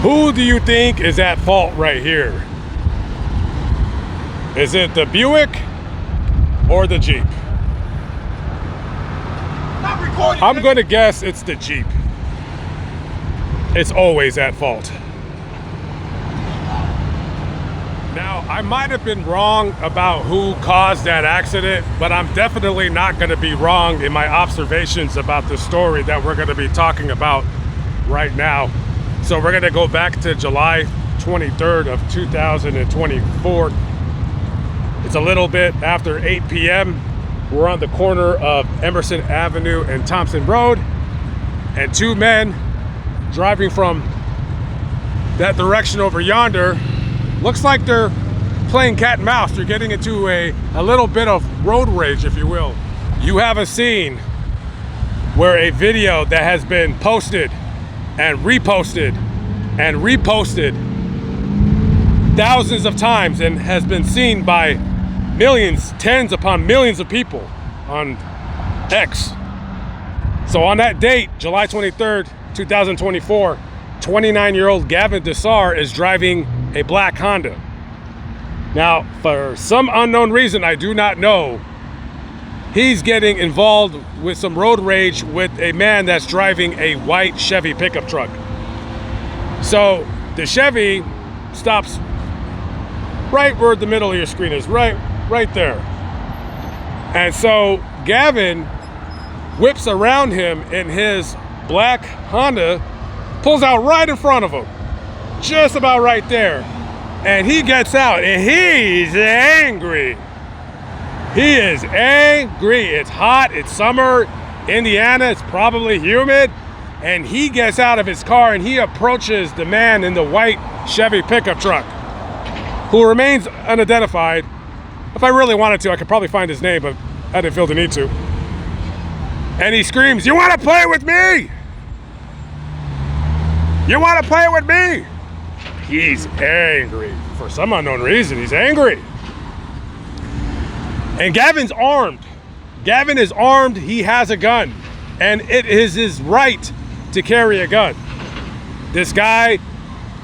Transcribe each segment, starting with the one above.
Who do you think is at fault right here? Is it the Buick or the Jeep? I'm going to guess it's the Jeep. It's always at fault. Now, I might have been wrong about who caused that accident, but I'm definitely not going to be wrong in my observations about the story that we're going to be talking about right now. So we're going to go back to July 23rd of 2024. It's a little bit after 8 p.m. We're on the corner of Emerson Avenue and Thompson Road, and two men driving from that direction over yonder. Looks like they're playing cat and mouse. They're getting into a little bit of road rage, if you will. You have a scene where a video that has been posted and reposted and reposted thousands of times and has been seen by millions, tens upon millions of people on X. So on that date, July 23rd, 2024, 29-year-old Gavin Dessar is driving a black Honda. Now, for some unknown reason, I do not know, he's getting involved with some road rage with a man that's driving a white Chevy pickup truck. So the Chevy stops right where the middle of your screen is, right there. And so Gavin whips around him in his black Honda, pulls out right in front of him, just about right there. And he gets out and he's angry. He is angry. It's hot, it's summer, Indiana, it's probably humid. And he gets out of his car and he approaches the man in the white Chevy pickup truck, who remains unidentified. If I really wanted to, I could probably find his name, but I didn't feel the need to. And he screams, "You want to play with me? You want to play with me?" He's angry. For some unknown reason, he's angry. And Gavin's armed. Gavin is armed. He has a gun. And it is his right to carry a gun. This guy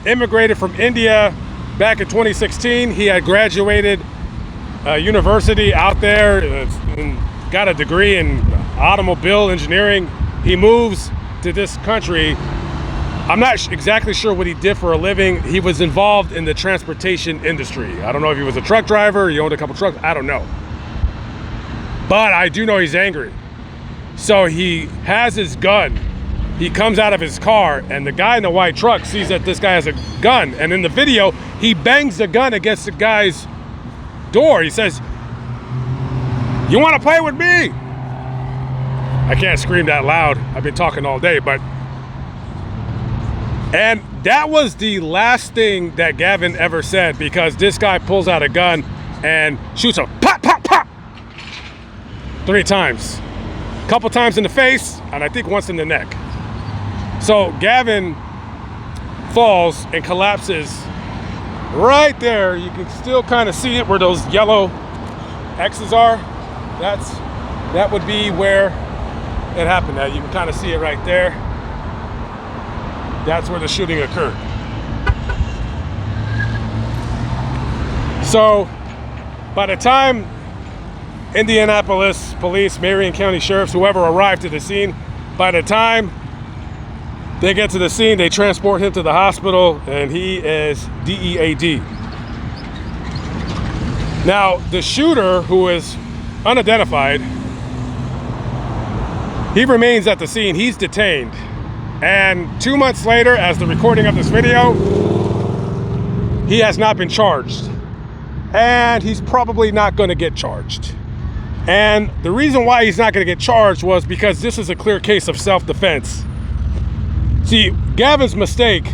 immigrated from India back in 2016. He had graduated university out there and got a degree in automobile engineering. He moves to this country. I'm not exactly sure what he did for a living. He was involved in the transportation industry. I don't know if he was a truck driver, he owned a couple trucks, I don't know. But I do know he's angry. So he has his gun. He comes out of his car and the guy in the white truck sees that this guy has a gun. And in the video, he bangs the gun against the guy's door. He says, "You want to play with me?" I can't scream that loud. I've been talking all day, but... And that was the last thing that Gavin ever said, because this guy pulls out a gun and shoots him, pop, pop, pop, 3 times. A couple times in the face, and I think once in the neck. So Gavin falls and collapses right there. You can still kind of see it where those yellow X's are. That would be where it happened at. You can kind of see it right there. That's where the shooting occurred. So by the time Indianapolis police, Marion County sheriffs, whoever arrived to the scene, by the time they get to the scene, they transport him to the hospital and he is DEAD. Now, the shooter, who is unidentified, he remains at the scene. He's detained. And 2 months later, as the recording of this video, he has not been charged. And he's probably not going to get charged. And the reason why he's not going to get charged was because this is a clear case of self-defense. See, Gavin's mistake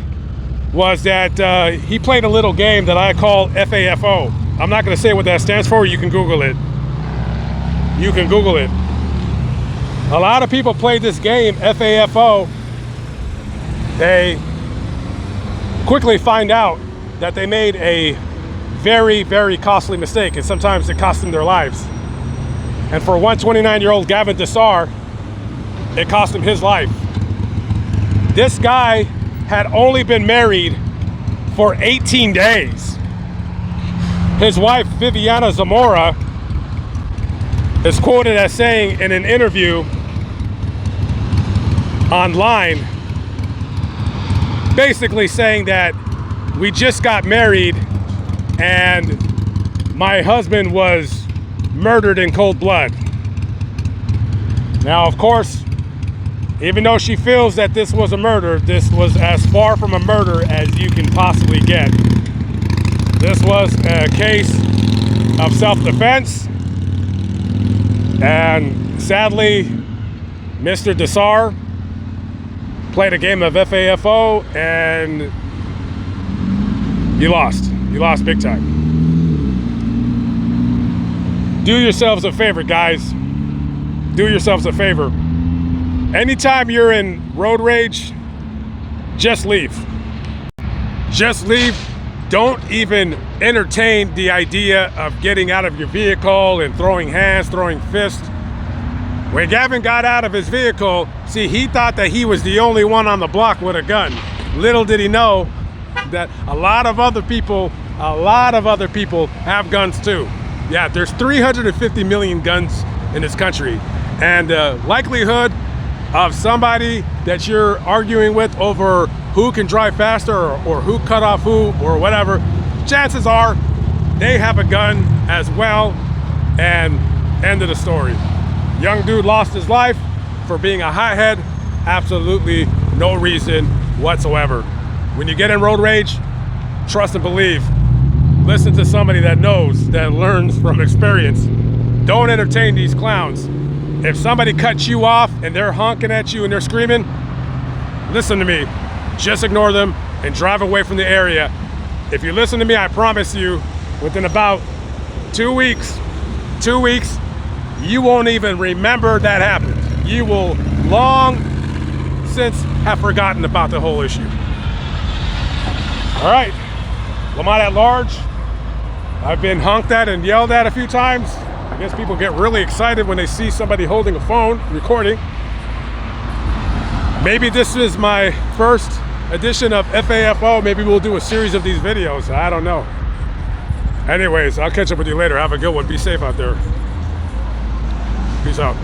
was that he played a little game that I call FAFO. I'm not going to say what that stands for. You can Google it. You can Google it. A lot of people played this game, FAFO. They quickly find out that they made a very, very costly mistake, and sometimes it cost them their lives. And for one 29-year-old Gavin Dessar, it cost him his life. This guy had only been married for 18 days. His wife, Viviana Zamora, is quoted as saying in an interview online, basically saying that we just got married and my husband was murdered in cold blood. Now, of course, even though she feels that this was a murder, this was as far from a murder as you can possibly get. This was a case of self-defense, and sadly, Mr. Desar played a game of FAFO and you lost. You lost big time. Do yourselves a favor, guys. Do yourselves a favor. Anytime you're in road rage, just leave. Just leave. Don't even entertain the idea of getting out of your vehicle and throwing hands, throwing fists. When Gavin got out of his vehicle, see, he thought that he was the only one on the block with a gun. Little did he know that a lot of other people have guns too. Yeah, there's 350 million guns in this country. And the likelihood of somebody that you're arguing with over who can drive faster or who cut off who or whatever, chances are they have a gun as well, and end of the story. Young dude lost his life for being a hothead. Absolutely no reason whatsoever. When you get in road rage, trust and believe. Listen to somebody that knows, that learns from experience. Don't entertain these clowns. If somebody cuts you off and they're honking at you and they're screaming, listen to me. Just ignore them and drive away from the area. If you listen to me, I promise you, within about 2 weeks, you won't even remember that happened. You will long since have forgotten about the whole issue. All right, Lamont at large. I've been honked at and yelled at a few times. I guess people get really excited when they see somebody holding a phone, recording. Maybe this is my first edition of FAFO. Maybe we'll do a series of these videos. I don't know. Anyways, I'll catch up with you later. Have a good one. Be safe out there. Peace out.